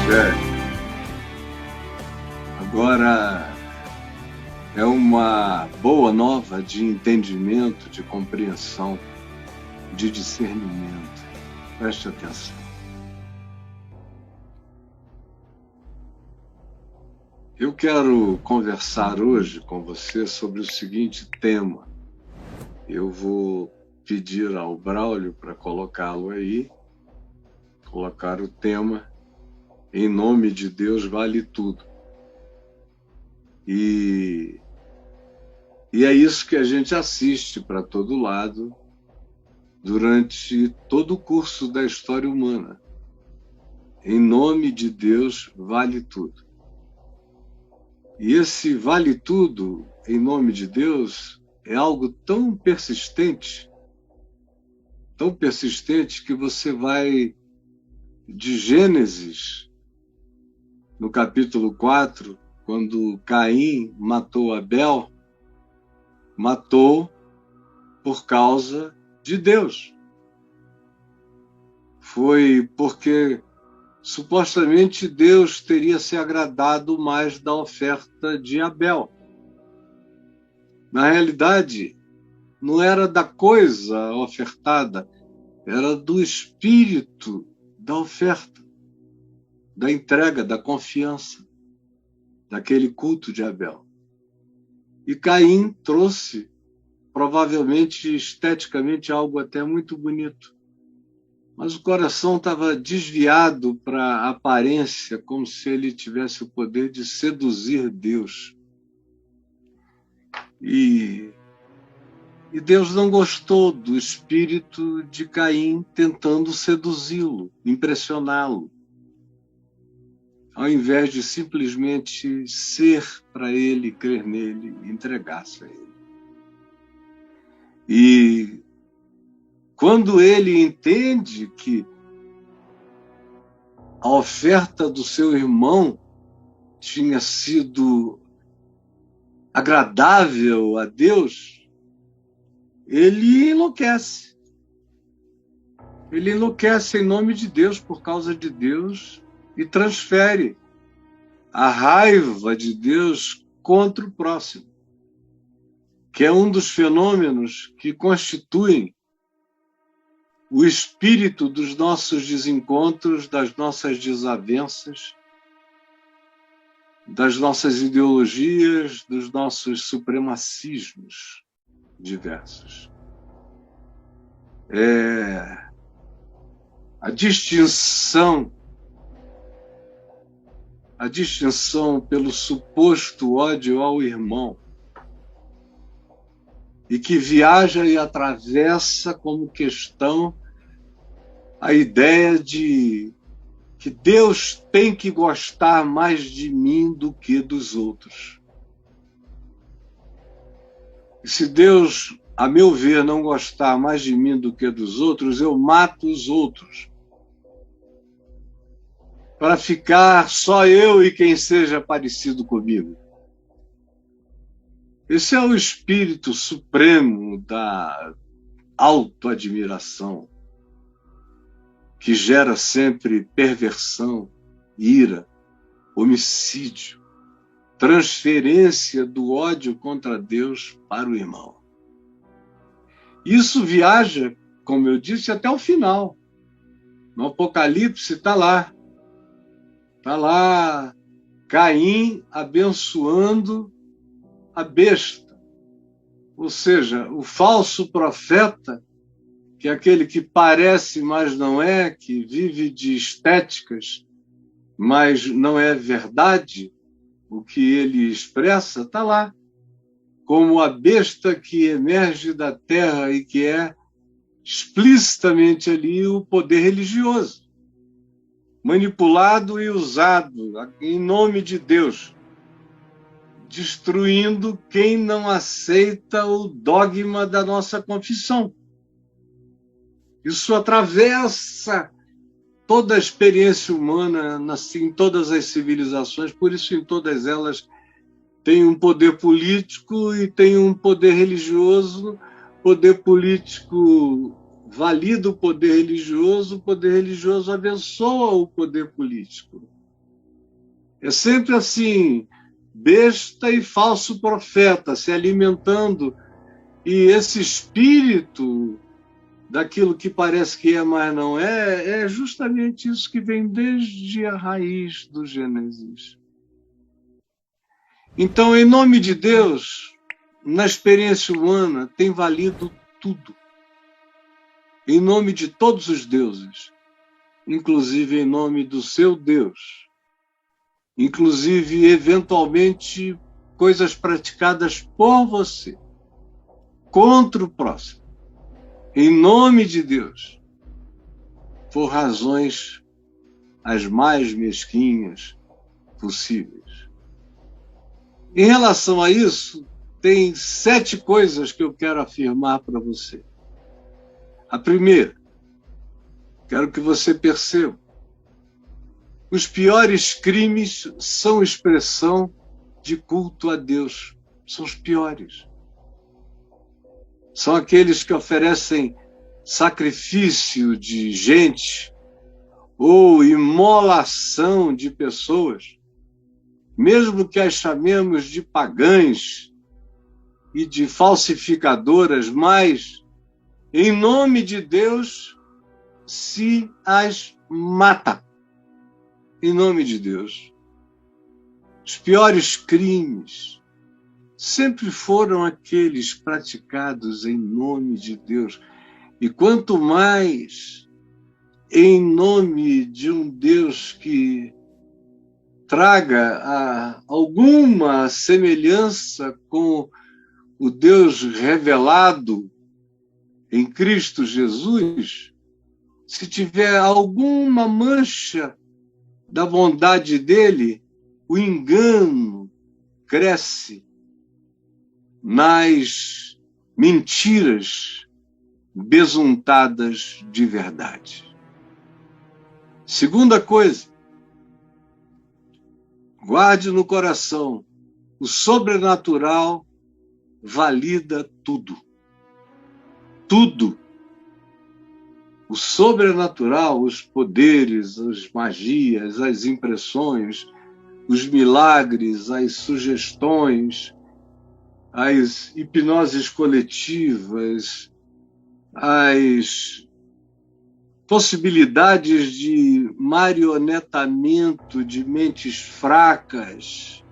É, agora é uma boa nova de entendimento, de compreensão, de discernimento. Preste atenção. Eu quero conversar hoje com você sobre o seguinte tema. Eu vou pedir ao Braulio para colocá-lo aí, colocar o tema Em Nome de Deus Vale Tudo. E é isso que a gente assiste para todo lado durante todo o curso da história humana. Em nome de Deus vale tudo. E esse vale tudo, em nome de Deus, é algo tão persistente que você vai de Gênesis, no capítulo 4, quando Caim matou Abel, matou por causa de Deus. Foi porque supostamente Deus teria se agradado mais da oferta de Abel. Na realidade, não era da coisa ofertada, era do espírito da oferta, da entrega, da confiança, daquele culto de Abel. E Caim trouxe, provavelmente, esteticamente, algo até muito bonito. Mas o coração estava desviado para a aparência, como se ele tivesse o poder de seduzir Deus. E Deus não gostou do espírito de Caim tentando seduzi-lo, impressioná-lo, ao invés de simplesmente ser para ele, crer nele, entregar-se a ele. E quando ele entende que a oferta do seu irmão tinha sido agradável a Deus, ele enlouquece. Ele enlouquece em nome de Deus, por causa de Deus, e transfere a raiva de Deus contra o próximo, que é um dos fenômenos que constituem o espírito dos nossos desencontros, das nossas desavenças, das nossas ideologias, dos nossos supremacismos diversos. A distinção pelo suposto ódio ao irmão, e que viaja e atravessa como questão a ideia de que Deus tem que gostar mais de mim do que dos outros. E se Deus, a meu ver, não gostar mais de mim do que dos outros, eu mato os outros, para ficar só eu e quem seja parecido comigo. Esse é o espírito supremo da autoadmiração, que gera sempre perversão, ira, homicídio, transferência do ódio contra Deus para o irmão. Isso viaja, como eu disse, até o final. No Apocalipse está lá. Está lá Caim abençoando a besta. Ou seja, o falso profeta, que é aquele que parece, mas não é, que vive de estéticas, mas não é verdade o que ele expressa, está lá. Como a besta que emerge da terra e que é explicitamente ali o poder religioso, manipulado e usado em nome de Deus, destruindo quem não aceita o dogma da nossa confissão. Isso atravessa toda a experiência humana, em todas as civilizações, por isso em todas elas tem um poder político e tem um poder religioso. Poder político valida o poder religioso abençoa o poder político. É sempre assim, besta e falso profeta se alimentando, e esse espírito daquilo que parece que é, mas não é, é justamente isso que vem desde a raiz do Gênesis. Então, em nome de Deus, na experiência humana, tem valido tudo. Em nome de todos os deuses, inclusive em nome do seu Deus, inclusive, eventualmente, coisas praticadas por você, contra o próximo, em nome de Deus, por razões as mais mesquinhas possíveis. Em relação a isso, tem 7 coisas que eu quero afirmar para você. A primeira, quero que você perceba, os piores crimes são expressão de culto a Deus. São os piores. São aqueles que oferecem sacrifício de gente ou imolação de pessoas, mesmo que as chamemos de pagãs e de falsificadoras, mas, em nome de Deus, se as mata. Em nome de Deus. Os piores crimes sempre foram aqueles praticados em nome de Deus. E quanto mais em nome de um Deus que traga alguma semelhança com o Deus revelado em Cristo Jesus, se tiver alguma mancha da bondade dele, o engano cresce nas mentiras besuntadas de verdade. Segunda coisa, guarde no coração, o sobrenatural valida tudo. Tudo. O sobrenatural, os poderes, as magias, as impressões, os milagres, as sugestões, as hipnoses coletivas, as possibilidades de marionetamento de mentes fracas,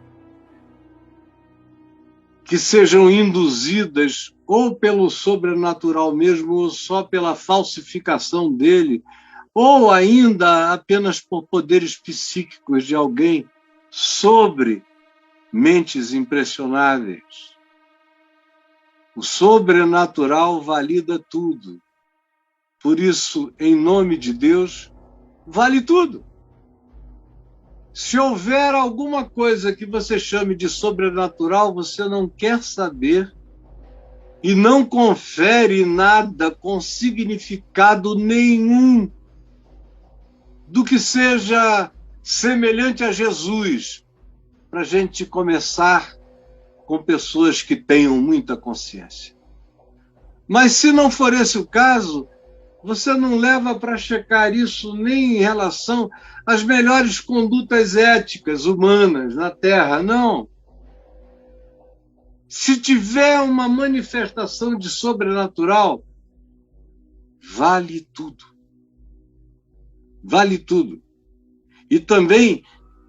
que sejam induzidas ou pelo sobrenatural mesmo, ou só pela falsificação dele, ou ainda apenas por poderes psíquicos de alguém sobre mentes impressionáveis. O sobrenatural valida tudo. Por isso, em nome de Deus, vale tudo. Se houver alguma coisa que você chame de sobrenatural, você não quer saber e não confere nada com significado nenhum do que seja semelhante a Jesus, para a gente começar com pessoas que tenham muita consciência. Mas se não for esse o caso, você não leva para checar isso nem em relação às melhores condutas éticas humanas na Terra, não. Se tiver uma manifestação de sobrenatural, vale tudo. Vale tudo. E também,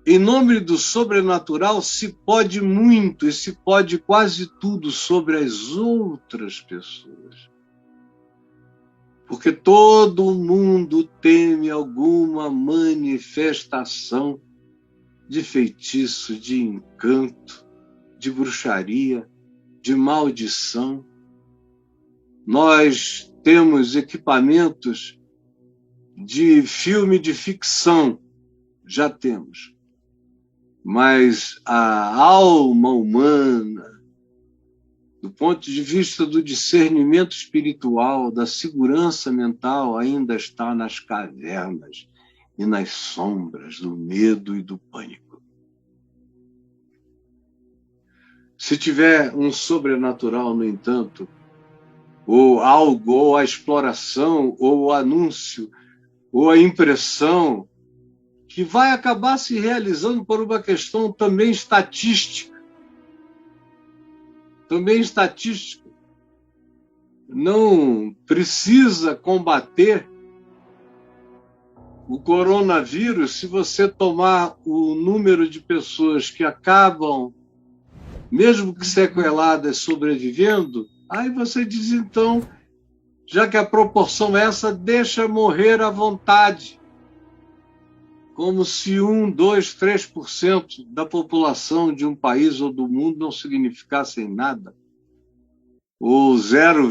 em nome do sobrenatural, se pode muito e se pode quase tudo sobre as outras pessoas. Porque todo mundo teme alguma manifestação de feitiço, de encanto, de bruxaria, de maldição. Nós temos equipamentos de filme de ficção, já temos. Mas a alma humana, do ponto de vista do discernimento espiritual, da segurança mental, ainda está nas cavernas e nas sombras do medo e do pânico. Se tiver um sobrenatural, no entanto, ou algo, ou a exploração, ou o anúncio, ou a impressão que vai acabar se realizando por uma questão também estatística. Também estatística. Não precisa combater o coronavírus se você tomar o número de pessoas que acabam, mesmo que sequeladas, sobrevivendo, aí você diz, então, já que a proporção é essa, deixa morrer à vontade. Como se 1, 2, 3% da população de um país ou do mundo não significassem nada. Ou 0,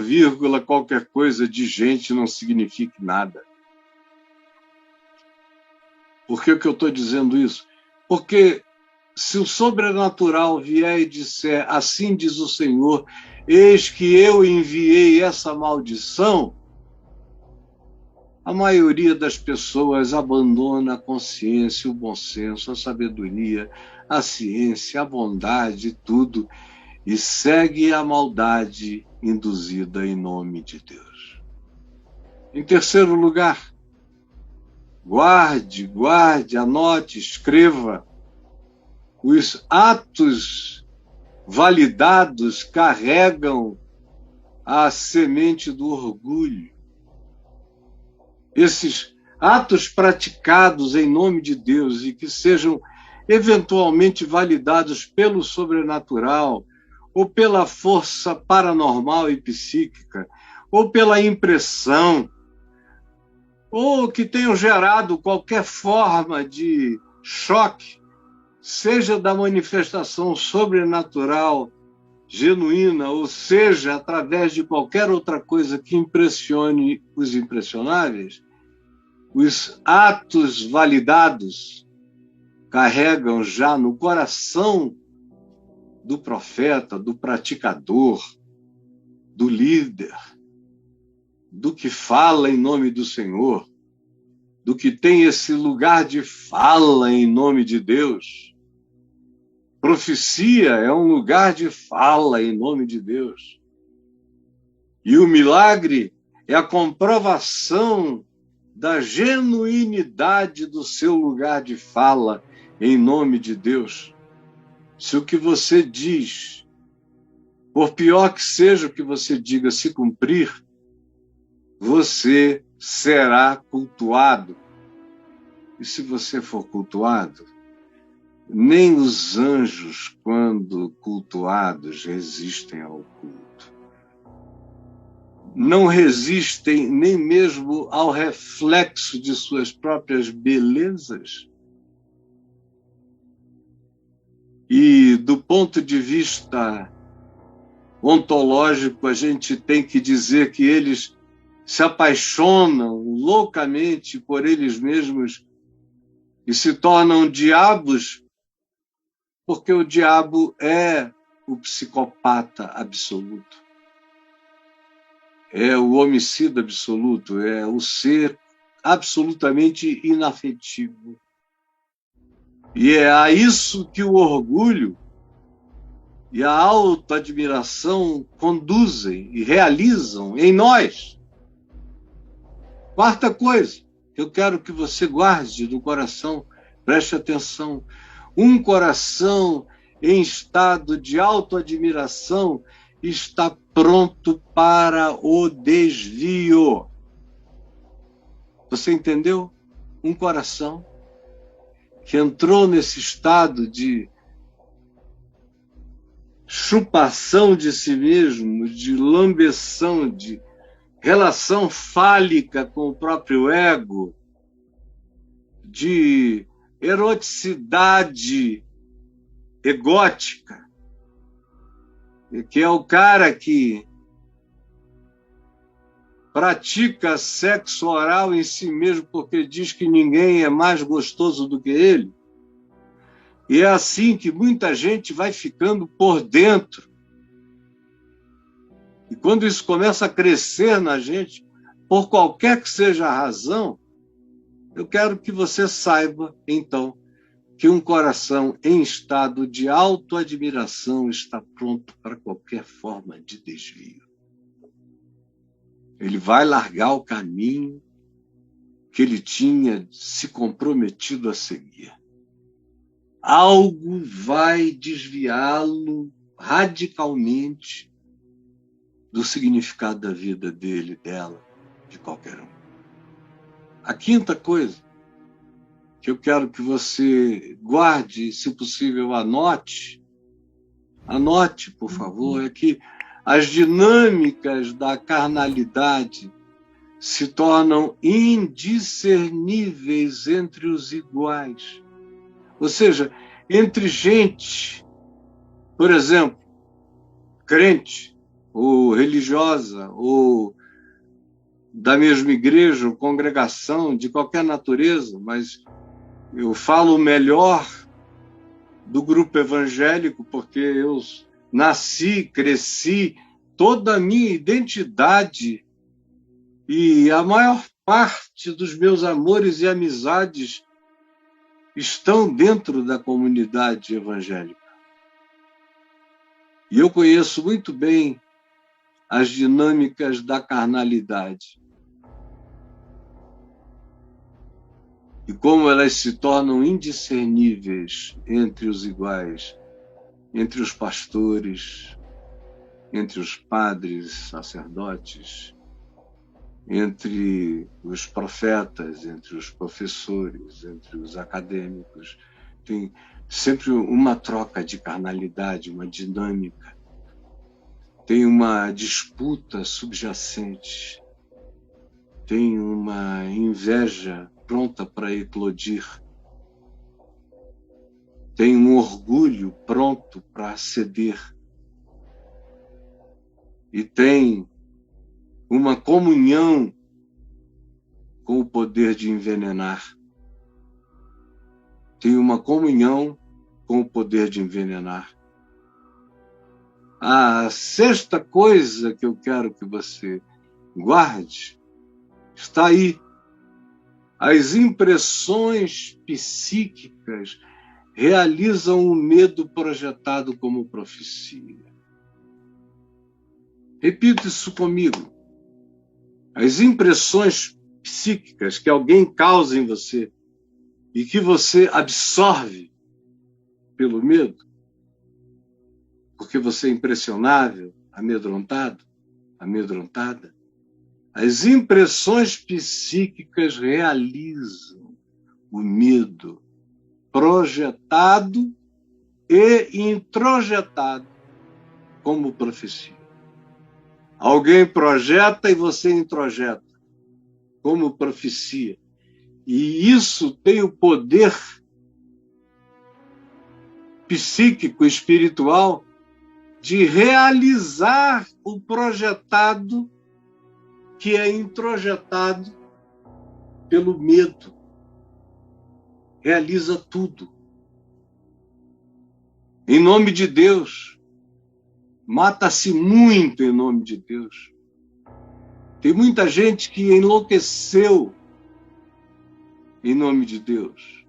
qualquer coisa de gente não signifique nada. Por que eu estou dizendo isso? Porque se o sobrenatural vier e disser, assim diz o Senhor, eis que eu enviei essa maldição, a maioria das pessoas abandona a consciência, o bom senso, a sabedoria, a ciência, a bondade, tudo, e segue a maldade induzida em nome de Deus. Em terceiro lugar, guarde, anote, escreva. Os atos validados carregam a semente do orgulho. Esses atos praticados em nome de Deus e que sejam eventualmente validados pelo sobrenatural, ou pela força paranormal e psíquica, ou pela impressão, ou que tenham gerado qualquer forma de choque, seja da manifestação sobrenatural genuína, ou seja, através de qualquer outra coisa que impressione os impressionáveis, os atos validados carregam já no coração do profeta, do praticador, do líder, do que fala em nome do Senhor, do que tem esse lugar de fala em nome de Deus. Profecia é um lugar de fala em nome de Deus. E o milagre é a comprovação da genuinidade do seu lugar de fala em nome de Deus. Se o que você diz, por pior que seja o que você diga, se cumprir, você será cultuado. E se você for cultuado, nem os anjos, quando cultuados, resistem ao culto. Não resistem nem mesmo ao reflexo de suas próprias belezas. E, do ponto de vista ontológico, a gente tem que dizer que eles se apaixonam loucamente por eles mesmos e se tornam diabos, porque o diabo é o psicopata absoluto, é o homicida absoluto, é o ser absolutamente inafetivo. E é a isso que o orgulho e a autoadmiração conduzem e realizam em nós. Quarta coisa que eu quero que você guarde no coração, preste atenção. Um coração em estado de autoadmiração está pronto para o desvio. Você entendeu? Um coração que entrou nesse estado de chupação de si mesmo, de lambeção, de relação fálica com o próprio ego, de eroticidade egótica, que é o cara que pratica sexo oral em si mesmo porque diz que ninguém é mais gostoso do que ele. E é assim que muita gente vai ficando por dentro. E quando isso começa a crescer na gente, por qualquer que seja a razão, eu quero que você saiba, então, que um coração em estado de autoadmiração está pronto para qualquer forma de desvio. Ele vai largar o caminho que ele tinha se comprometido a seguir. Algo vai desviá-lo radicalmente do significado da vida dele, dela, de qualquer um. A quinta coisa que eu quero que você guarde, se possível, anote, por favor, é que as dinâmicas da carnalidade se tornam indiscerníveis entre os iguais. Ou seja, entre gente, por exemplo, crente, ou religiosa, ou da mesma igreja, ou congregação, de qualquer natureza, mas eu falo melhor do grupo evangélico, porque eu nasci, cresci, toda a minha identidade e a maior parte dos meus amores e amizades estão dentro da comunidade evangélica. E eu conheço muito bem as dinâmicas da carnalidade e como elas se tornam indiscerníveis entre os iguais, entre os pastores, entre os padres, sacerdotes, entre os profetas, entre os professores, entre os acadêmicos. Tem sempre uma troca de carnalidade, uma dinâmica. Tem uma disputa subjacente. Tem uma inveja pronta para eclodir. Tem um orgulho pronto para ceder. E tem uma comunhão com o poder de envenenar. Tem uma comunhão com o poder de envenenar. A sexta coisa que eu quero que você guarde está aí. As impressões psíquicas realizam o medo projetado como profecia. Repita isso comigo. As impressões psíquicas que alguém causa em você e que você absorve pelo medo, porque você é impressionável, amedrontado, amedrontada, as impressões psíquicas realizam o medo projetado e introjetado como profecia. Alguém projeta e você introjeta como profecia. E isso tem o poder psíquico, espiritual, de realizar o projetado que é introjetado pelo medo. Realiza tudo. Em nome de Deus. Mata-se muito em nome de Deus. Tem muita gente que enlouqueceu em nome de Deus.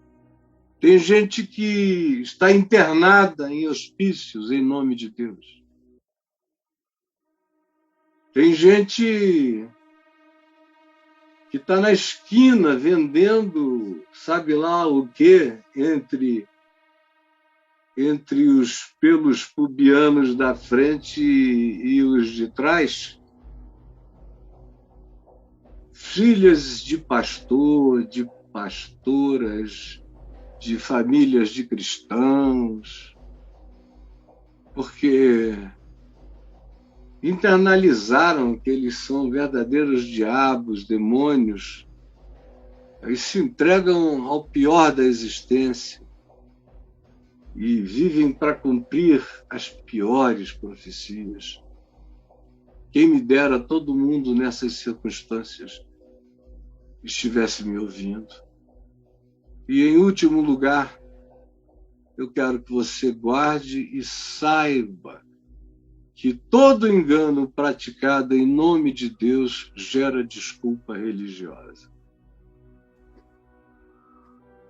Tem gente que está internada em hospícios em nome de Deus. Tem gente que está na esquina vendendo, sabe lá o quê, entre os pelos pubianos da frente e os de trás. Filhas de pastor, de pastoras, de famílias de cristãos, porque internalizaram que eles são verdadeiros diabos, demônios, e se entregam ao pior da existência e vivem para cumprir as piores profecias. Quem me dera todo mundo nessas circunstâncias estivesse me ouvindo. E, em último lugar, eu quero que você guarde e saiba que todo engano praticado em nome de Deus gera desculpa religiosa.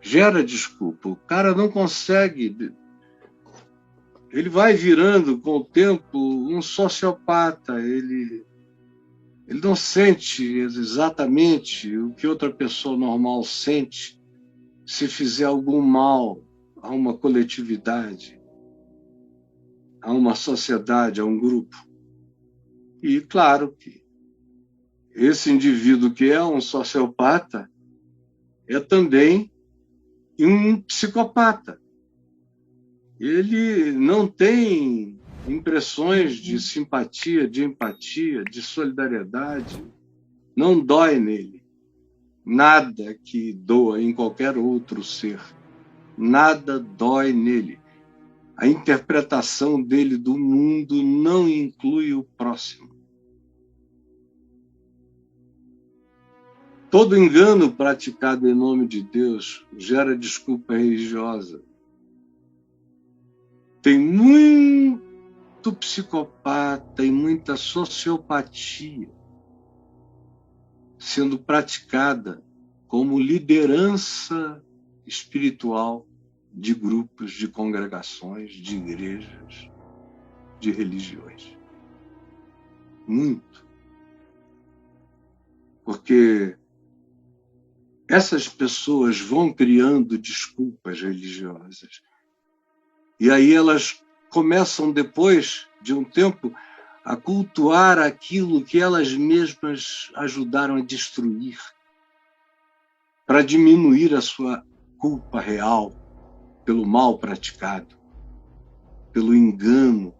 Gera desculpa. O cara não consegue. Ele vai virando, com o tempo, um sociopata. Ele Ele não sente exatamente o que outra pessoa normal sente se fizer algum mal a uma coletividade, a uma sociedade, a um grupo. E claro que esse indivíduo que é um sociopata é também um psicopata. Ele não tem impressões de simpatia, de empatia, de solidariedade. Não dói nele nada que doa em qualquer outro ser. Nada dói nele. A interpretação dele do mundo não inclui o próximo. Todo engano praticado em nome de Deus gera desculpa religiosa. Tem muito psicopata e muita sociopatia sendo praticada como liderança espiritual de grupos, de congregações, de igrejas, de religiões. Muito. Porque essas pessoas vão criando desculpas religiosas. E aí elas começam, depois de um tempo, a cultuar aquilo que elas mesmas ajudaram a destruir, para diminuir a sua culpa real pelo mal praticado, pelo engano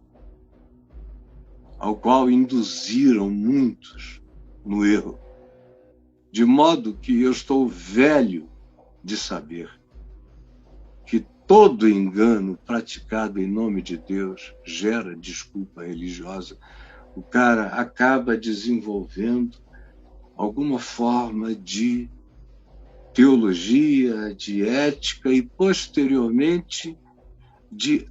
ao qual induziram muitos no erro. De modo que eu estou velho de saber que todo engano praticado em nome de Deus gera desculpa religiosa. O cara acaba desenvolvendo alguma forma de teologia, de ética e, posteriormente, de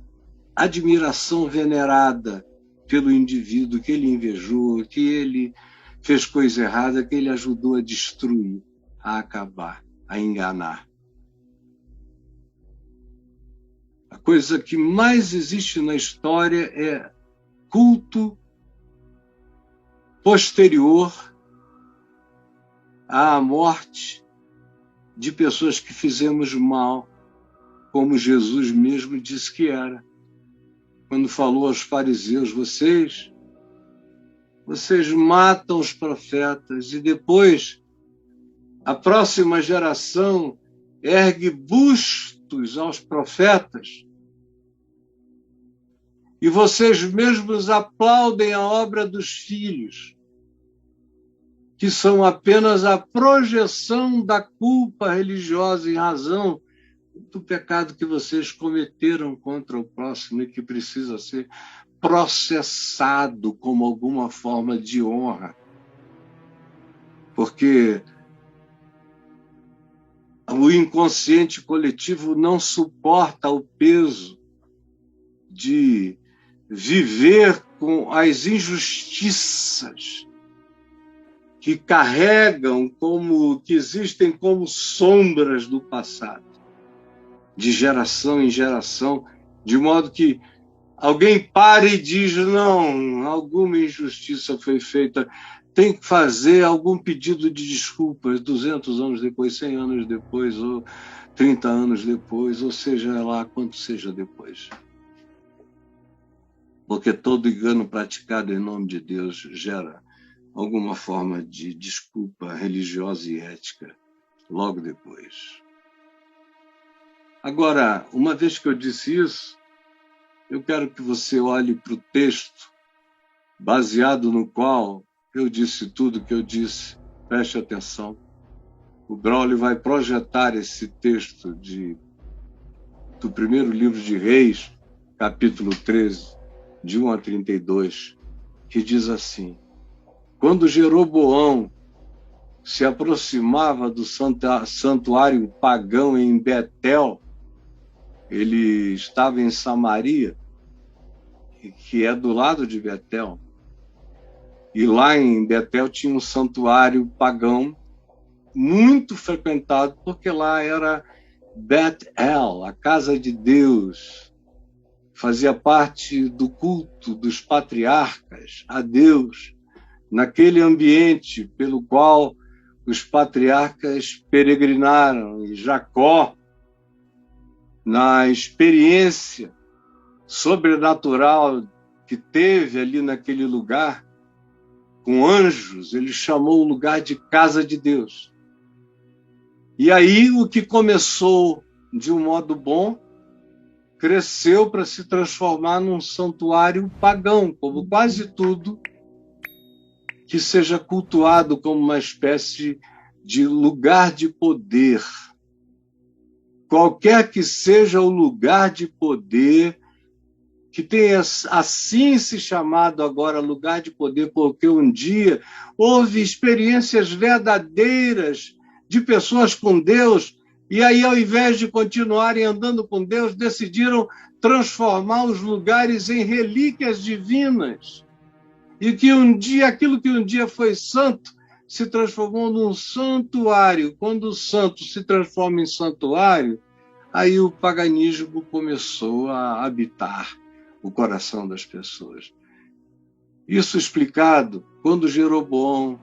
admiração venerada pelo indivíduo que ele invejou, que ele fez coisa errada, que ele ajudou a destruir, a acabar, a enganar. A coisa que mais existe na história é culto posterior à morte de pessoas que fizemos mal, como Jesus mesmo disse que era. Quando falou aos fariseus, vocês matam os profetas e depois a próxima geração ergue bustos aos profetas e vocês mesmos aplaudem a obra dos filhos, que são apenas a projeção da culpa religiosa em razão do pecado que vocês cometeram contra o próximo e que precisa ser processado como alguma forma de honra. Porque o inconsciente coletivo não suporta o peso de viver com as injustiças que carregam que existem como sombras do passado, de geração em geração, de modo que alguém para e diz, não, alguma injustiça foi feita, tem que fazer algum pedido de desculpas 200 anos depois, 100 anos depois, ou 30 anos depois, ou seja lá quanto seja depois. Porque todo engano praticado em nome de Deus gera alguma forma de desculpa religiosa e ética logo depois. Agora, uma vez que eu disse isso, eu quero que você olhe para o texto baseado no qual eu disse tudo o que eu disse. Preste atenção. O Braulio vai projetar esse texto do primeiro livro de Reis, capítulo 13, de 1 a 32, que diz assim: quando Jeroboão se aproximava do santuário pagão em Betel, ele estava em Samaria, que é do lado de Betel. E lá em Betel tinha um santuário pagão muito frequentado, porque lá era Bet-El, a casa de Deus. Fazia parte do culto dos patriarcas a Deus. naquele ambiente pelo qual os patriarcas peregrinaram, e Jacó, na experiência sobrenatural que teve ali naquele lugar, com anjos, ele chamou o lugar de casa de Deus. E aí o que começou de um modo bom, cresceu para se transformar num santuário pagão, como quase tudo que seja cultuado como uma espécie de lugar de poder. Qualquer que seja o lugar de poder, que tenha assim se chamado agora lugar de poder, porque um dia houve experiências verdadeiras de pessoas com Deus, e aí, ao invés de continuarem andando com Deus, decidiram transformar os lugares em relíquias divinas. E que um dia, aquilo que um dia foi santo, se transformou num santuário. Quando o santo se transforma em santuário, aí o paganismo começou a habitar o coração das pessoas. Isso explicado quando Jeroboão,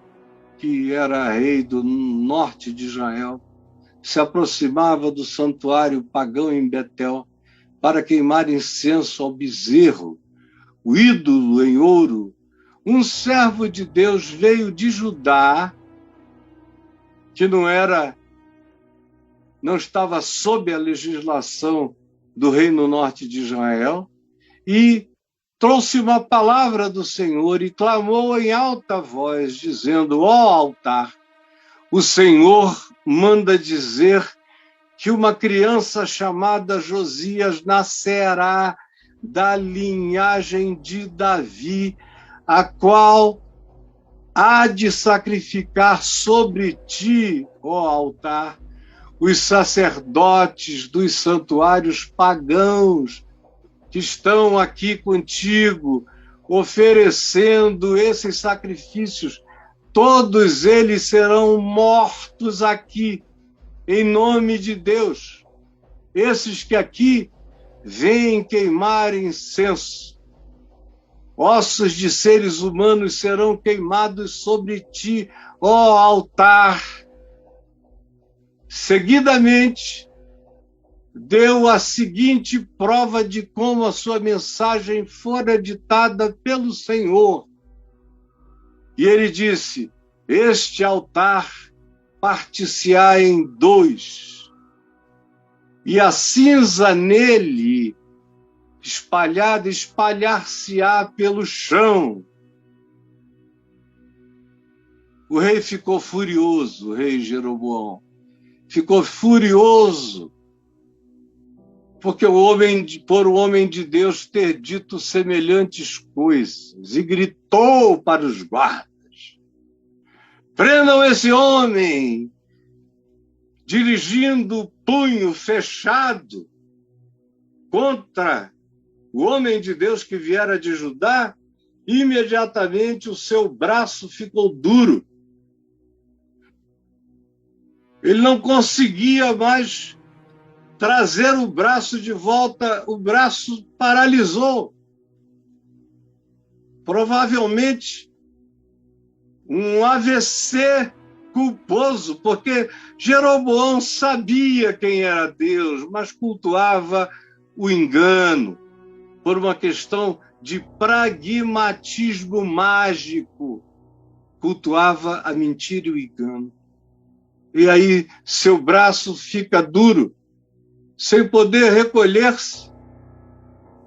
que era rei do norte de Israel, se aproximava do santuário pagão em Betel para queimar incenso ao bezerro, o ídolo em ouro. Um servo de Deus veio de Judá, que não estava sob a legislação do reino norte de Israel, e trouxe uma palavra do Senhor e clamou em alta voz, dizendo: ó altar, o Senhor manda dizer que uma criança chamada Josias nascerá da linhagem de Davi, a qual há de sacrificar sobre ti, ó altar, os sacerdotes dos santuários pagãos que estão aqui contigo, oferecendo esses sacrifícios. Todos eles serão mortos aqui, em nome de Deus. Esses que aqui vêm queimar incenso. Ossos de seres humanos serão queimados sobre ti, ó altar. Seguidamente, deu a seguinte prova de como a sua mensagem fora ditada pelo Senhor. E ele disse: este altar partir-se-á em dois, e a cinza nele espalhada espalhar-se-á pelo chão. O rei ficou furioso, o rei Jeroboão. Ficou furioso porque por o homem de Deus ter dito semelhantes coisas, e gritou para os guardas: prendam esse homem! Dirigindo o punho fechado contra o homem de Deus que viera de Judá, imediatamente o seu braço ficou duro. Ele não conseguia mais trazer o braço de volta, o braço paralisou. Provavelmente um AVC culposo, porque Jeroboão sabia quem era Deus, mas cultuava o engano por uma questão de pragmatismo mágico. Cultuava a mentira e o engano. E aí seu braço fica duro, sem poder recolher-se.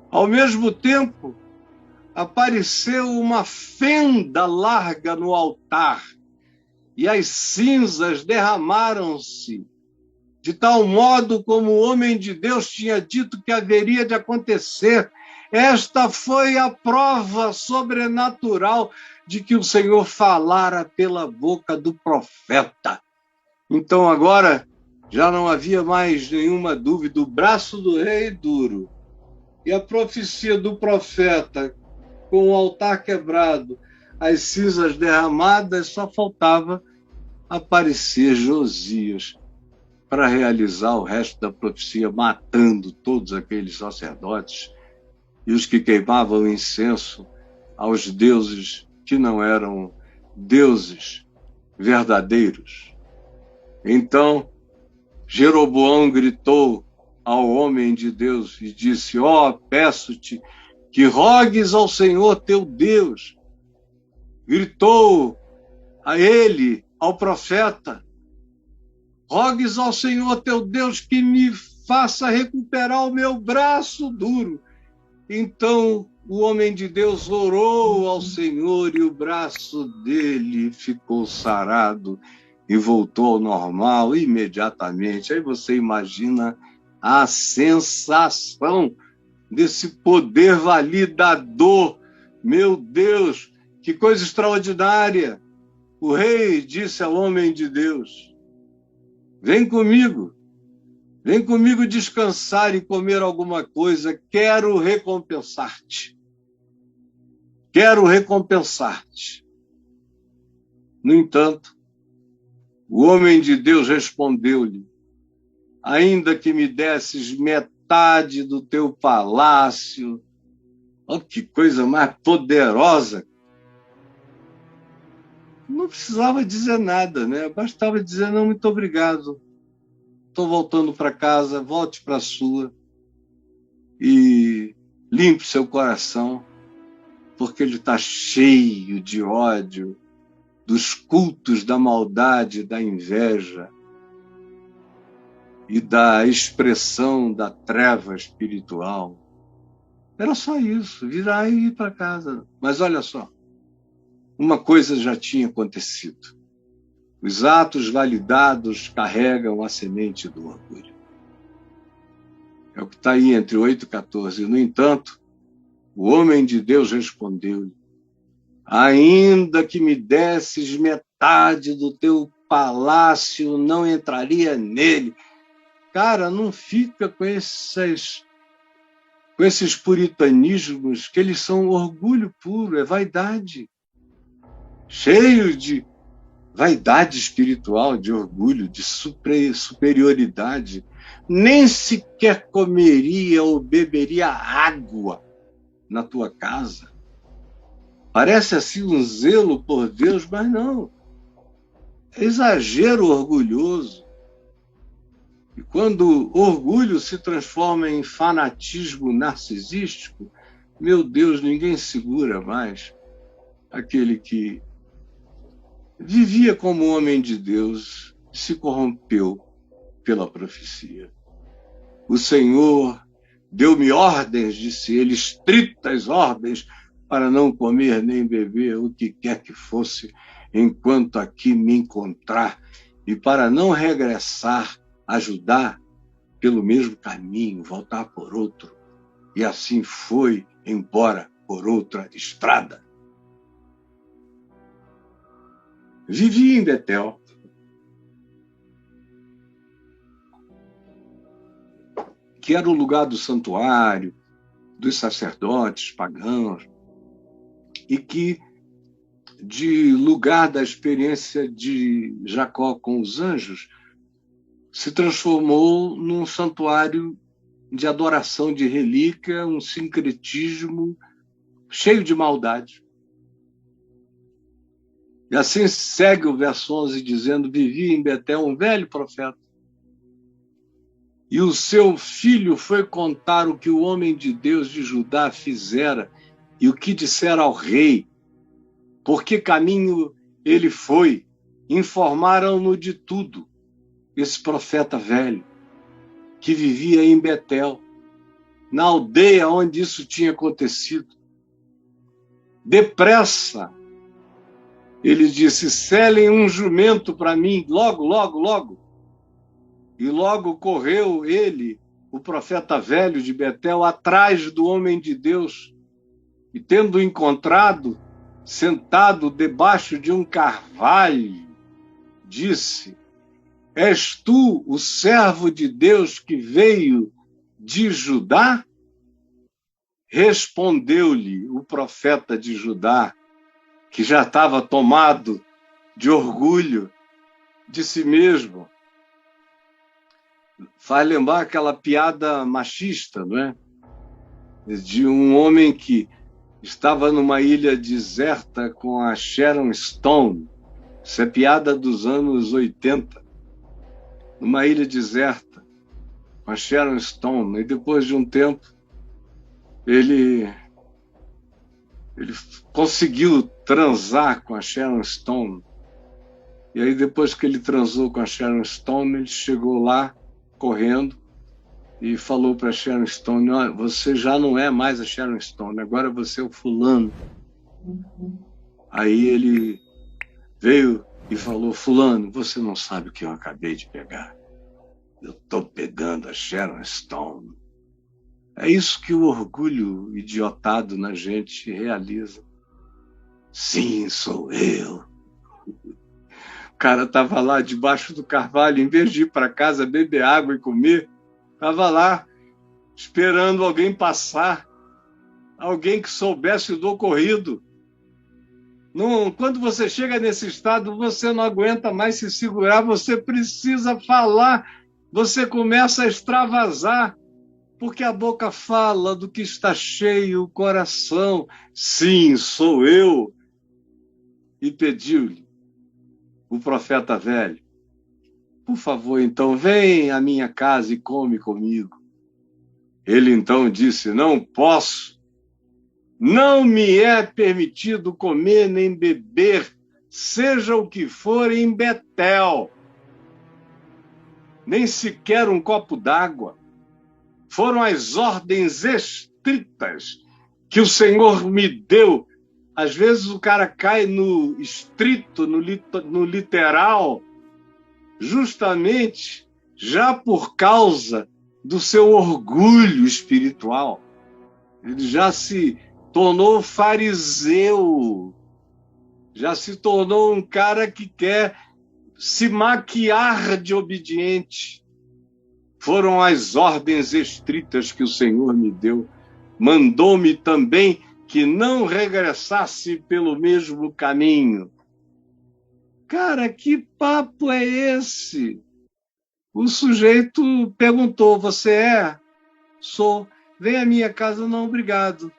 Ao mesmo tempo, apareceu uma fenda larga no altar, e as cinzas derramaram-se, de tal modo como o homem de Deus tinha dito que haveria de acontecer. Esta foi a prova sobrenatural de que o Senhor falara pela boca do profeta. Então agora já não havia mais nenhuma dúvida, o braço do rei duro e a profecia do profeta com o altar quebrado, as cinzas derramadas, só faltava aparecer Josias para realizar o resto da profecia, matando todos aqueles sacerdotes e os que queimavam incenso aos deuses que não eram deuses verdadeiros. Então, Jeroboão gritou ao homem de Deus e disse: ó, peço-te que rogues ao Senhor teu Deus. Gritou a ele, ao profeta: rogues ao Senhor teu Deus que me faça recuperar o meu braço duro. Então o homem de Deus orou ao Senhor e o braço dele ficou sarado e voltou ao normal imediatamente. Aí você imagina a sensação desse poder validador. Meu Deus, que coisa extraordinária! O rei disse ao homem de Deus: vem comigo descansar e comer alguma coisa, quero recompensar-te. Quero recompensar-te. No entanto, o homem de Deus respondeu-lhe: ainda que me desses metade do teu palácio. Oh, que coisa mais poderosa! Não precisava dizer nada, né? Bastava dizer: não, muito obrigado. Estou voltando para casa, volte para a sua e limpe seu coração, porque ele está cheio de ódio dos cultos da maldade, da inveja e da expressão da treva espiritual. Era só isso, virar e ir para casa. Mas olha só, uma coisa já tinha acontecido. Os atos validados carregam a semente do orgulho. É o que está aí entre 8 e 14. No entanto, o homem de Deus respondeu-lhe: ainda que me desses metade do teu palácio, não entraria nele. Cara, não fica com esses puritanismos, que eles são orgulho puro, é vaidade. Cheio de vaidade espiritual, de orgulho, de superioridade. Nem sequer comeria ou beberia água na tua casa. Parece assim um zelo por Deus, mas não. É exagero orgulhoso. E quando orgulho se transforma em fanatismo narcisístico, meu Deus, ninguém segura mais aquele que vivia como homem de Deus, se corrompeu pela profecia. O Senhor deu-me ordens, disse ele, estritas ordens, para não comer nem beber o que quer que fosse, enquanto aqui me encontrar, e para não regressar a Judá pelo mesmo caminho, voltar por outro. E assim foi embora por outra estrada. Vivia em Betel. Que era o lugar do santuário, dos sacerdotes pagãos, e que, de lugar da experiência de Jacó com os anjos, se transformou num santuário de adoração de relíquia, um sincretismo cheio de maldade. E assim segue o verso 11, dizendo: vivia em Betel um velho profeta, e o seu filho foi contar o que o homem de Deus de Judá fizera e o que dissera ao rei, por que caminho ele foi. Informaram-no de tudo, esse profeta velho, que vivia em Betel, na aldeia onde isso tinha acontecido. Depressa, ele disse: selem um jumento para mim, logo, logo, logo. E logo correu ele, o profeta velho de Betel, atrás do homem de Deus, e tendo encontrado, sentado debaixo de um carvalho, disse: és tu o servo de Deus que veio de Judá? Respondeu-lhe o profeta de Judá, que já estava tomado de orgulho de si mesmo. Faz lembrar aquela piada machista, não é? De um homem que estava numa ilha deserta com a Sharon Stone. Isso é piada dos anos 80. Numa ilha deserta com a Sharon Stone. E depois de um tempo, ele conseguiu transar com a Sharon Stone. E aí, depois que ele transou com a Sharon Stone, ele chegou lá correndo e falou para a Sharon Stone: "Olha, você já não é mais a Sharon Stone, agora você é o fulano." Aí ele veio e falou: "Fulano, você não sabe o que eu acabei de pegar. Eu estou pegando a Sharon Stone." É isso que o orgulho idiotado na gente realiza. Sim, sou eu. O cara estava lá debaixo do carvalho, em vez de ir para casa beber água e comer, estava lá esperando alguém passar, alguém que soubesse do ocorrido. Não, quando você chega nesse estado, você não aguenta mais se segurar, você precisa falar, você começa a extravasar, porque a boca fala do que está cheio o coração. Sim, sou eu. E pediu-lhe o profeta velho: por favor, então, vem à minha casa e come comigo. Ele então disse: não posso. Não me é permitido comer nem beber, seja o que for, em Betel. Nem sequer um copo d'água. Foram as ordens estritas que o Senhor me deu. Às vezes o cara cai no estrito, no literal, justamente já por causa do seu orgulho espiritual. Ele já se tornou fariseu, já se tornou um cara que quer se maquiar de obediente. Foram as ordens estritas que o Senhor me deu. Mandou-me também que não regressasse pelo mesmo caminho. Cara, que papo é esse? O sujeito perguntou: você é? Sou. Vem à minha casa? Não, obrigado.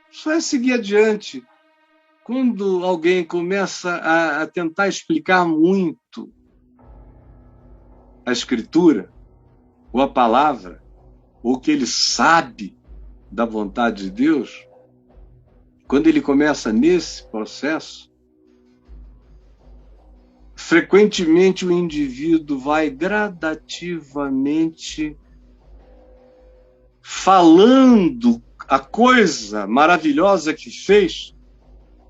Só é seguir adiante. Quando alguém começa a tentar explicar muito a Escritura, ou a palavra, ou o que ele sabe da vontade de Deus, quando ele começa nesse processo, frequentemente o indivíduo vai gradativamente falando a coisa maravilhosa que fez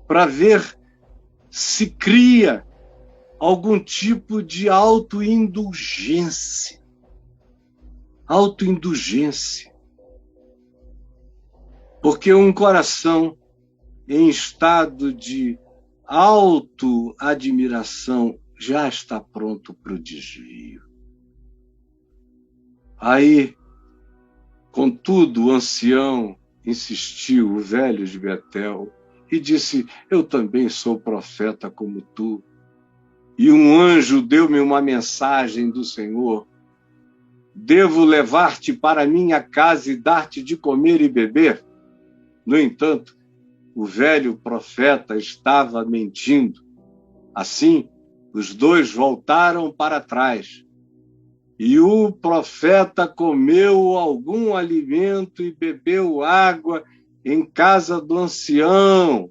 para ver se cria algum tipo de autoindulgência. Autoindulgência. Porque um coração em estado de autoadmiração já está pronto para o desvio. Aí, contudo, o ancião insistiu, o velho de Betel, e disse: eu também sou profeta como tu. E um anjo deu-me uma mensagem do Senhor: devo levar-te para minha casa e dar-te de comer e beber? No entanto, o velho profeta estava mentindo. Assim, os dois voltaram para trás. E o profeta comeu algum alimento e bebeu água em casa do ancião.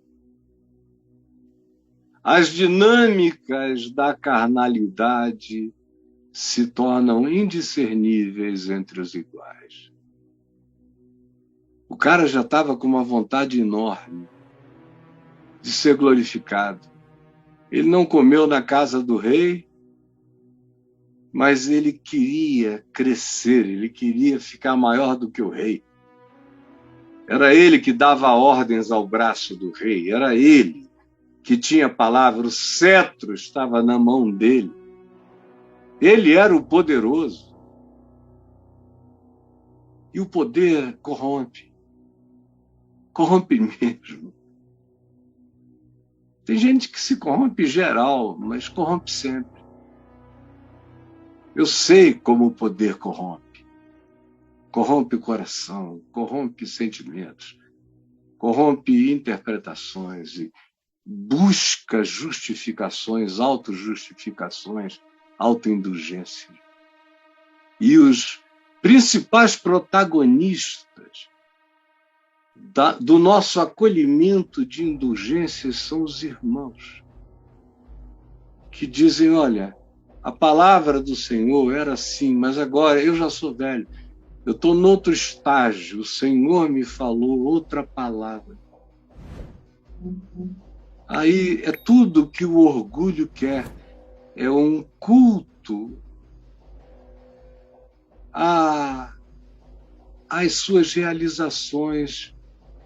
As dinâmicas da carnalidade se tornam indiscerníveis entre os iguais. O cara já estava com uma vontade enorme de ser glorificado. Ele não comeu na casa do rei, mas ele queria crescer, ele queria ficar maior do que o rei. Era ele que dava ordens ao braço do rei, era ele que tinha palavra, o cetro estava na mão dele. Ele era o poderoso. E o poder corrompe. Corrompe mesmo. Tem gente que se corrompe geral, mas corrompe sempre. Eu sei como o poder corrompe. Corrompe o coração, corrompe sentimentos. corrompe interpretações e busca justificações, autojustificações, autoindulgência. E os principais protagonistas do nosso acolhimento de indulgências são os irmãos, que dizem, olha, a palavra do Senhor era assim, mas agora eu já sou velho, eu estou noutro estágio, o Senhor me falou outra palavra. Aí é tudo que o orgulho quer, é um culto às suas realizações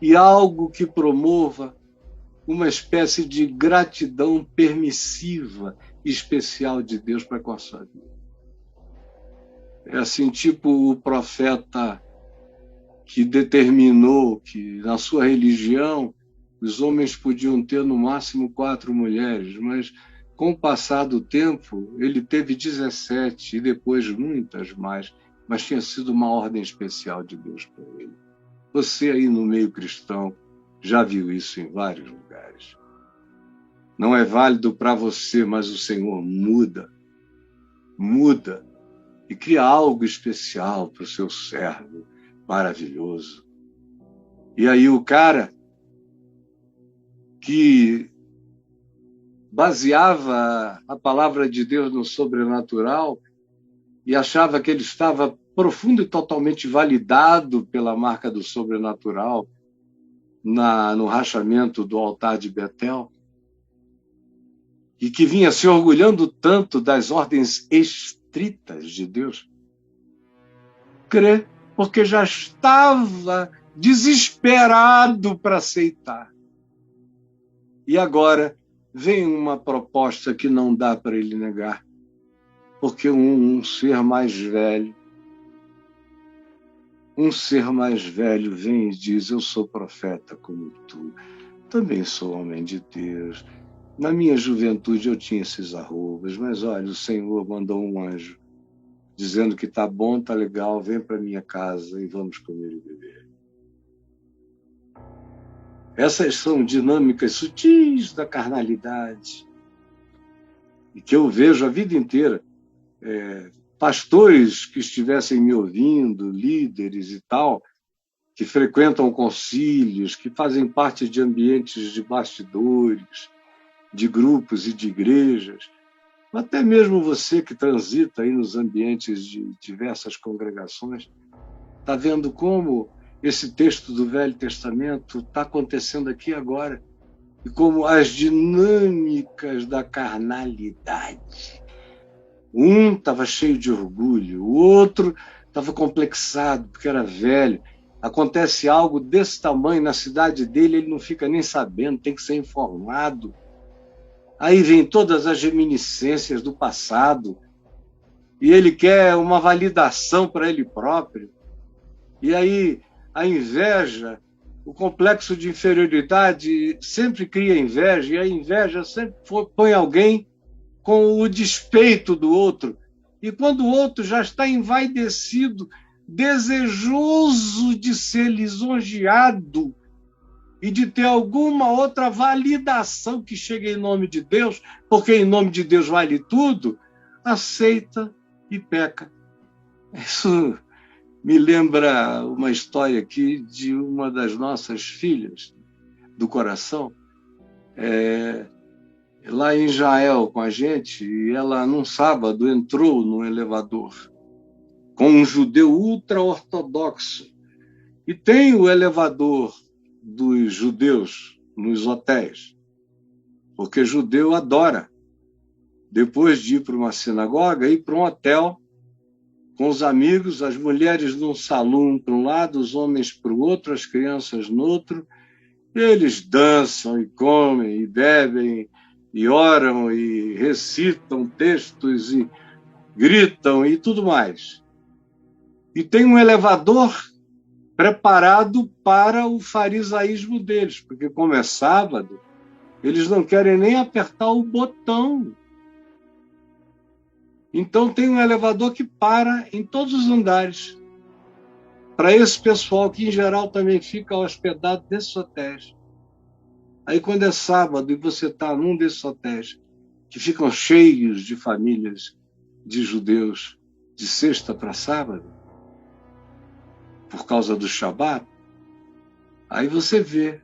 e algo que promova uma espécie de gratidão permissiva especial de Deus para com a sua vida. É assim, tipo o profeta que determinou que na sua religião os homens podiam ter no máximo 4 mulheres, mas com o passar do tempo ele teve 17 e depois muitas mais, mas tinha sido uma ordem especial de Deus para ele. Você aí no meio cristão já viu isso em vários lugares. Não é válido para você, mas o Senhor muda e cria algo especial para o seu servo maravilhoso. E aí o cara que baseava a palavra de Deus no sobrenatural e achava que ele estava profundo e totalmente validado pela marca do sobrenatural no rachamento do altar de Betel, e que vinha se orgulhando tanto das ordens estritas de Deus, crê porque já estava desesperado para aceitar. E agora vem uma proposta que não dá para ele negar, porque um ser mais velho vem e diz, eu sou profeta como tu, também sou homem de Deus. Na minha juventude eu tinha esses arrobas, mas olha, o Senhor mandou um anjo dizendo que tá bom, tá legal, vem para minha casa e vamos comer e beber. Essas são dinâmicas sutis da carnalidade e que eu vejo a vida inteira. Pastores que estivessem me ouvindo, líderes e tal, que frequentam concílios, que fazem parte de ambientes de bastidores, de grupos e de igrejas, até mesmo você que transita aí nos ambientes de diversas congregações, está vendo como esse texto do Velho Testamento está acontecendo aqui agora, e como as dinâmicas da carnalidade. Um estava cheio de orgulho, o outro estava complexado porque era velho. Acontece algo desse tamanho na cidade dele, ele não fica nem sabendo, tem que ser informado. Aí vem todas as reminiscências do passado e ele quer uma validação para ele próprio. E aí a inveja, o complexo de inferioridade sempre cria inveja, e a inveja sempre põe alguém com o despeito do outro. E quando o outro já está envaidecido, desejoso de ser lisonjeado e de ter alguma outra validação que chegue em nome de Deus, porque em nome de Deus vale tudo, aceita e peca. Isso me lembra uma história aqui de uma das nossas filhas do coração, lá em Israel com a gente, e ela, num sábado, entrou no elevador com um judeu ultra-ortodoxo. E tem o elevador dos judeus nos hotéis, porque judeu adora, depois de ir para uma sinagoga, ir para um hotel com os amigos, as mulheres num salão para um lado, os homens para o outro, as crianças no outro. Eles dançam e comem e bebem e oram e recitam textos e gritam e tudo mais. E tem um elevador preparado para o farisaísmo deles, porque como é sábado, eles não querem nem apertar o botão. Então tem um elevador que para em todos os andares para esse pessoal que, em geral, também fica hospedado nesses hotéis. Aí, quando é sábado e você está num desses hotéis, que ficam cheios de famílias de judeus de sexta para sábado, por causa do Shabat, aí você vê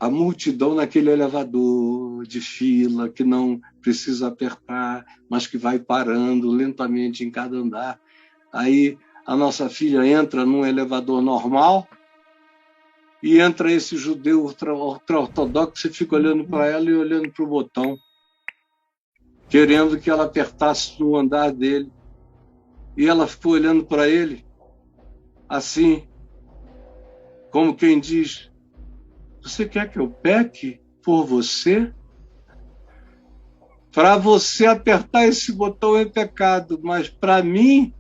a multidão naquele elevador de fila, que não precisa apertar, mas que vai parando lentamente em cada andar. Aí a nossa filha entra num elevador normal e entra esse judeu ultra-ortodoxo e fica olhando para ela e olhando para o botão, querendo que ela apertasse no andar dele. E ela ficou olhando para ele, assim, como quem diz: você quer que eu peque por você? Para você apertar esse botão é pecado, mas para mim,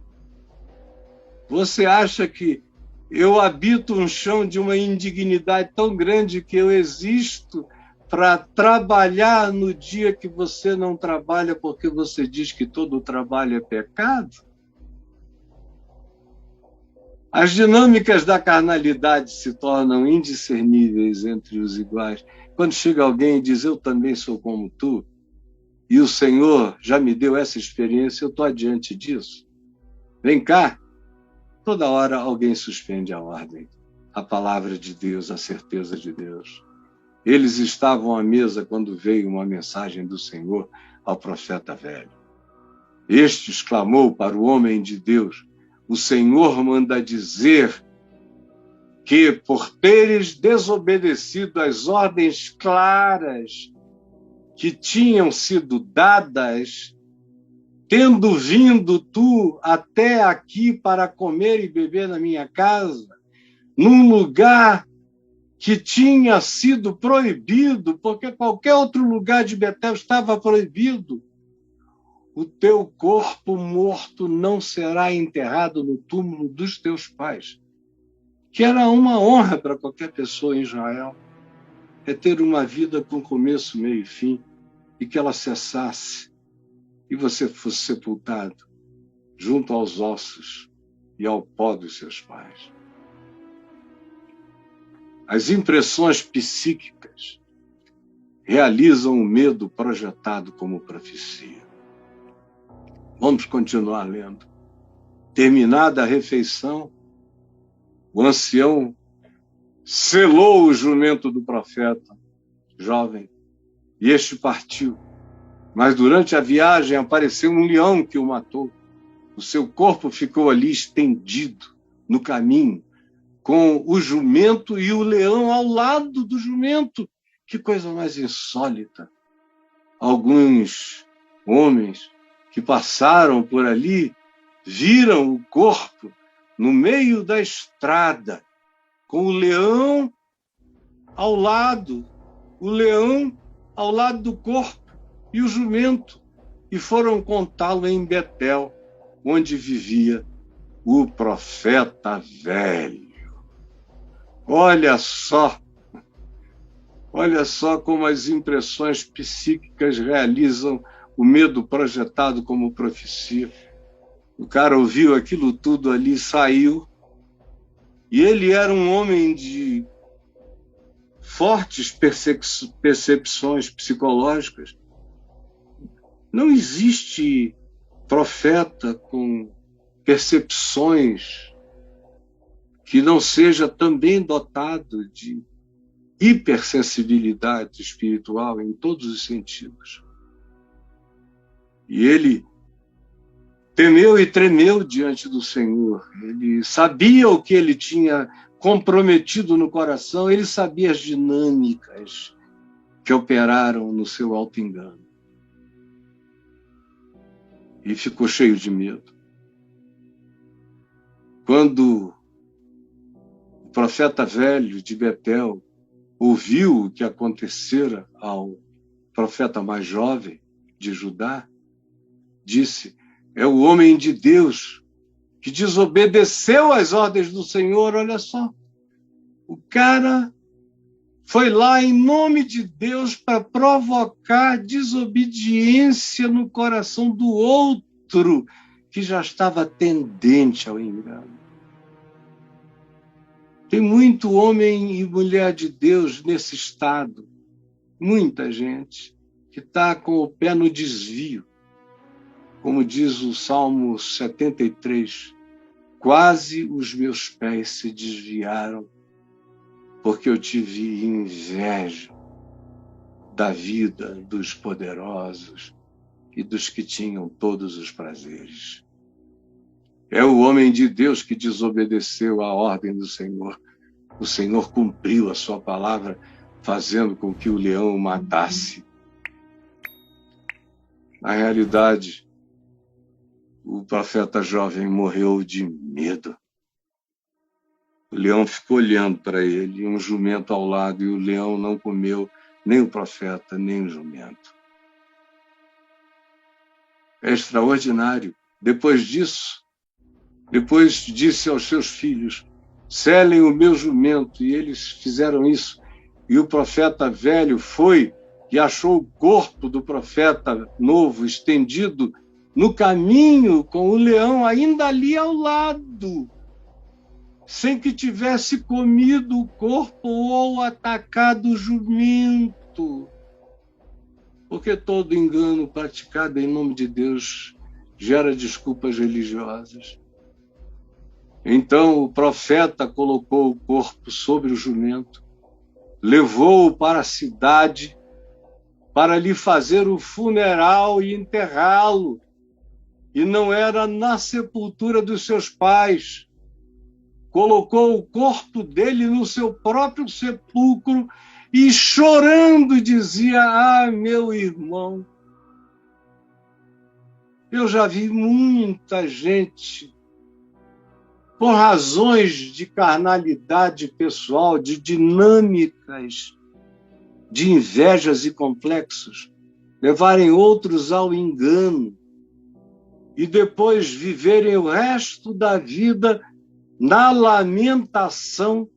você acha que eu habito um chão de uma indignidade tão grande que eu existo para trabalhar no dia que você não trabalha porque você diz que todo trabalho é pecado? As dinâmicas da carnalidade se tornam indiscerníveis entre os iguais. Quando chega alguém e diz, eu também sou como tu, e o Senhor já me deu essa experiência, eu estou adiante disso. Vem cá. Toda hora alguém suspende a ordem, a palavra de Deus, a certeza de Deus. Eles estavam à mesa quando veio uma mensagem do Senhor ao profeta velho. Este exclamou para o homem de Deus, o Senhor manda dizer que, por teres desobedecido às ordens claras que tinham sido dadas, tendo vindo tu até aqui para comer e beber na minha casa, num lugar que tinha sido proibido, porque qualquer outro lugar de Betel estava proibido, o teu corpo morto não será enterrado no túmulo dos teus pais. Que era uma honra para qualquer pessoa em Israel, é ter uma vida com começo, meio e fim, e que ela cessasse, e você fosse sepultado junto aos ossos e ao pó dos seus pais. As impressões psíquicas realizam o medo projetado como profecia. Vamos continuar lendo. Terminada a refeição, o ancião selou o jumento do profeta jovem e este partiu. Mas durante a viagem apareceu um leão que o matou. O seu corpo ficou ali estendido no caminho, com o jumento e o leão ao lado do jumento. Que coisa mais insólita. Alguns homens que passaram por ali viram o corpo no meio da estrada, com o leão ao lado do corpo e o jumento, e foram contá-lo em Betel, onde vivia o profeta velho. Olha só como as impressões psíquicas realizam o medo projetado como profecia. O cara ouviu aquilo tudo ali, saiu, e ele era um homem de fortes percepções psicológicas. Não existe profeta com percepções que não seja também dotado de hipersensibilidade espiritual em todos os sentidos. E ele temeu e tremeu diante do Senhor. Ele sabia o que ele tinha comprometido no coração, ele sabia as dinâmicas que operaram no seu auto-engano. E ficou cheio de medo. Quando o profeta velho de Betel ouviu o que acontecera ao profeta mais jovem de Judá, disse, é o homem de Deus que desobedeceu às ordens do Senhor. Olha só, o cara foi lá em nome de Deus para provocar desobediência no coração do outro que já estava tendente ao engano. Tem muito homem e mulher de Deus nesse estado, muita gente que está com o pé no desvio, como diz o Salmo 73, quase os meus pés se desviaram, porque eu tive inveja da vida dos poderosos e dos que tinham todos os prazeres. É o homem de Deus que desobedeceu à ordem do Senhor. O Senhor cumpriu a sua palavra, fazendo com que o leão o matasse. Na realidade, o profeta jovem morreu de medo. O leão ficou olhando para ele, e um jumento ao lado, e o leão não comeu nem o profeta, nem o jumento. É extraordinário. Depois disse aos seus filhos, selem o meu jumento, e eles fizeram isso. E o profeta velho foi e achou o corpo do profeta novo estendido no caminho, com o leão ainda ali ao lado, sem que tivesse comido o corpo ou atacado o jumento. Porque todo engano praticado em nome de Deus gera desculpas religiosas. Então o profeta colocou o corpo sobre o jumento, levou-o para a cidade para lhe fazer o funeral e enterrá-lo. E não era na sepultura dos seus pais. Colocou o corpo dele no seu próprio sepulcro e, chorando, dizia, ah, meu irmão, eu já vi muita gente, por razões de carnalidade pessoal, de dinâmicas, de invejas e complexos, levarem outros ao engano e depois viverem o resto da vida na lamentação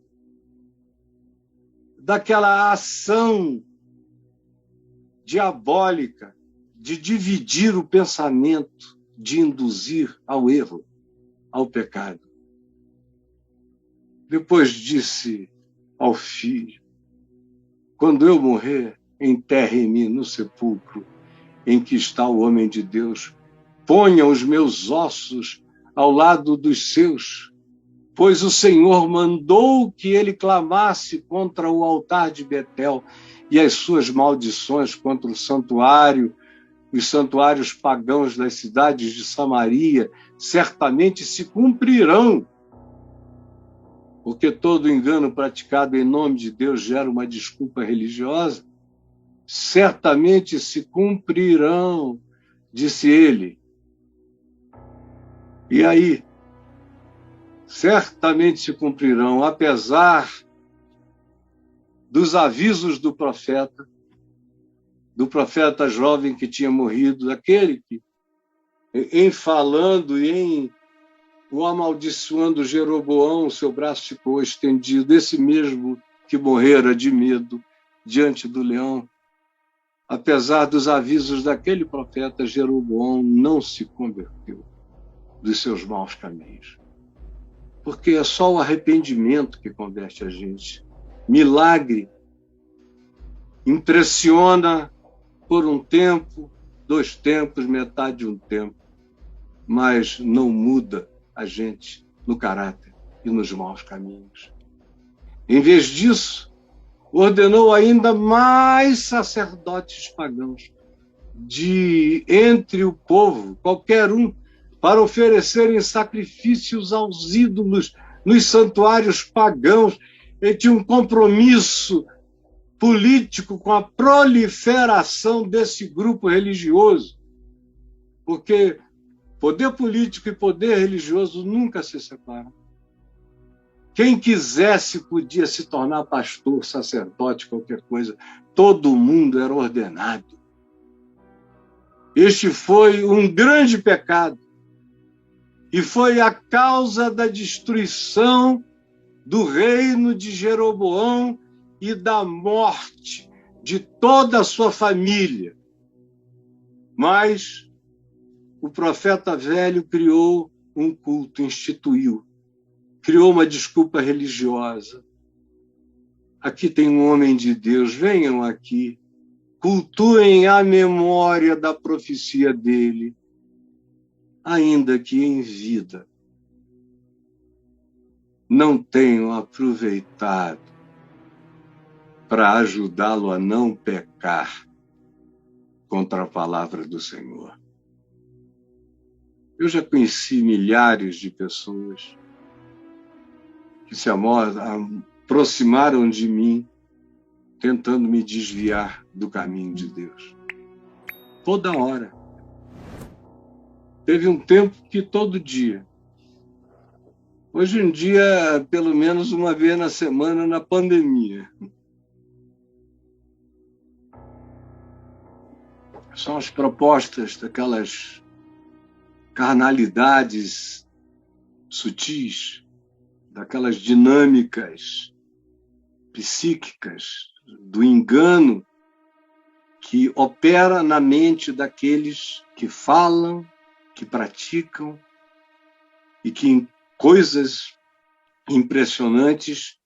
daquela ação diabólica de dividir o pensamento, de induzir ao erro, ao pecado. Depois disse ao filho, quando eu morrer, enterre-me no sepulcro em que está o homem de Deus, ponha os meus ossos ao lado dos seus, pois o Senhor mandou que ele clamasse contra o altar de Betel e as suas maldições contra o santuário, os santuários pagãos das cidades de Samaria, certamente se cumprirão, porque todo engano praticado em nome de Deus gera uma desculpa religiosa. Certamente se cumprirão, disse ele. E aí, certamente se cumprirão, apesar dos avisos do profeta jovem que tinha morrido, daquele que, em falando e em o amaldiçoando Jeroboão, o seu braço ficou estendido, esse mesmo que morrera de medo diante do leão. Apesar dos avisos daquele profeta, Jeroboão não se converteu dos seus maus caminhos. Porque é só o arrependimento que converte a gente. Milagre impressiona por um tempo, 2 tempos, metade de um tempo, mas não muda a gente no caráter e nos maus caminhos. Em vez disso, ordenou ainda mais sacerdotes pagãos entre o povo, qualquer um, para oferecerem sacrifícios aos ídolos nos santuários pagãos. Ele tinha um compromisso político com a proliferação desse grupo religioso, porque poder político e poder religioso nunca se separam. Quem quisesse podia se tornar pastor, sacerdote, qualquer coisa. Todo mundo era ordenado. Este foi um grande pecado e foi a causa da destruição do reino de Jeroboão e da morte de toda a sua família. Mas o profeta velho criou um culto, instituiu criou uma desculpa religiosa. Aqui tem um homem de Deus, venham aqui, cultuem a memória da profecia dele, ainda que em vida não tenham aproveitado para ajudá-lo a não pecar contra a palavra do Senhor. Eu já conheci milhares de pessoas que se aproximaram de mim tentando me desviar do caminho de Deus. Toda hora. Teve um tempo que todo dia. Hoje em dia, pelo menos uma vez na semana na pandemia. São as propostas daquelas carnalidades sutis, daquelas dinâmicas psíquicas, do engano que opera na mente daqueles que falam, que praticam e que coisas impressionantes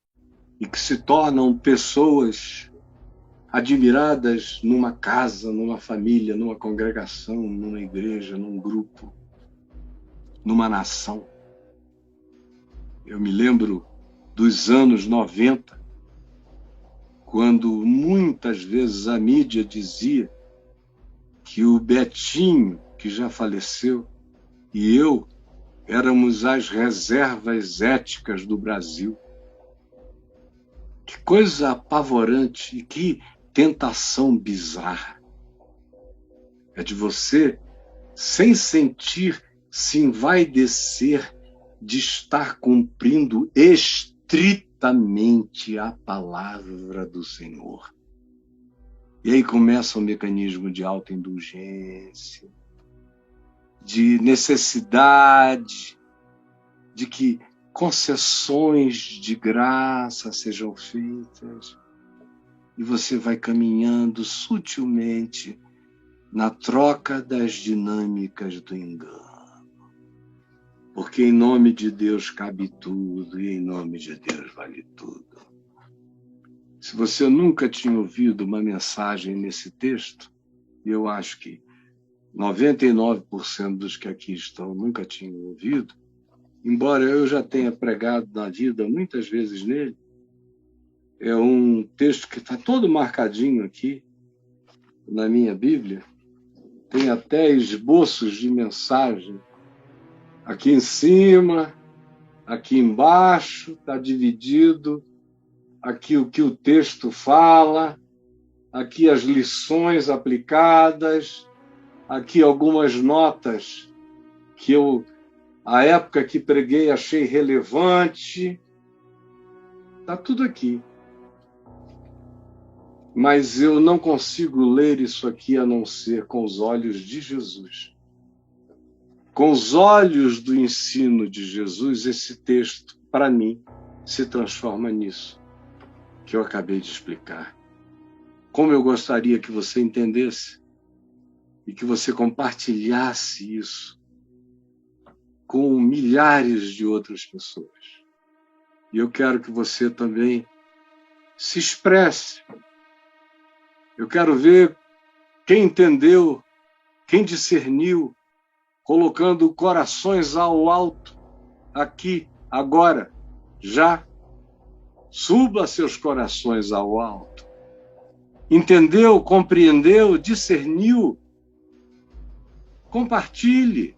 e que se tornam pessoas admiradas numa casa, numa família, numa congregação, numa igreja, num grupo, numa nação. Eu me lembro dos anos 90, quando muitas vezes a mídia dizia que o Betinho, que já faleceu, e eu éramos as reservas éticas do Brasil. Que coisa apavorante e que tentação bizarra. É de você, sem sentir, se envaidecer de estar cumprindo estritamente a palavra do Senhor. E aí começa o mecanismo de autoindulgência, de necessidade de que concessões de graça sejam feitas, e você vai caminhando sutilmente na troca das dinâmicas do engano. Porque em nome de Deus cabe tudo, e em nome de Deus vale tudo. Se você nunca tinha ouvido uma mensagem nesse texto, e eu acho que 99% dos que aqui estão nunca tinham ouvido, embora eu já tenha pregado na vida muitas vezes nele, é um texto que está todo marcadinho aqui na minha Bíblia, tem até esboços de mensagem aqui em cima, aqui embaixo, está dividido, aqui o que o texto fala, aqui as lições aplicadas, aqui algumas notas que eu, à época que preguei, achei relevante. Está tudo aqui. Mas eu não consigo ler isso aqui a não ser com os olhos de Jesus. Com os olhos do ensino de Jesus, esse texto, para mim, se transforma nisso que eu acabei de explicar. Como eu gostaria que você entendesse e que você compartilhasse isso com milhares de outras pessoas. E eu quero que você também se expresse. Eu quero ver quem entendeu, quem discerniu, colocando corações ao alto, aqui, agora, já. Suba seus corações ao alto. Entendeu, compreendeu, discerniu? Compartilhe.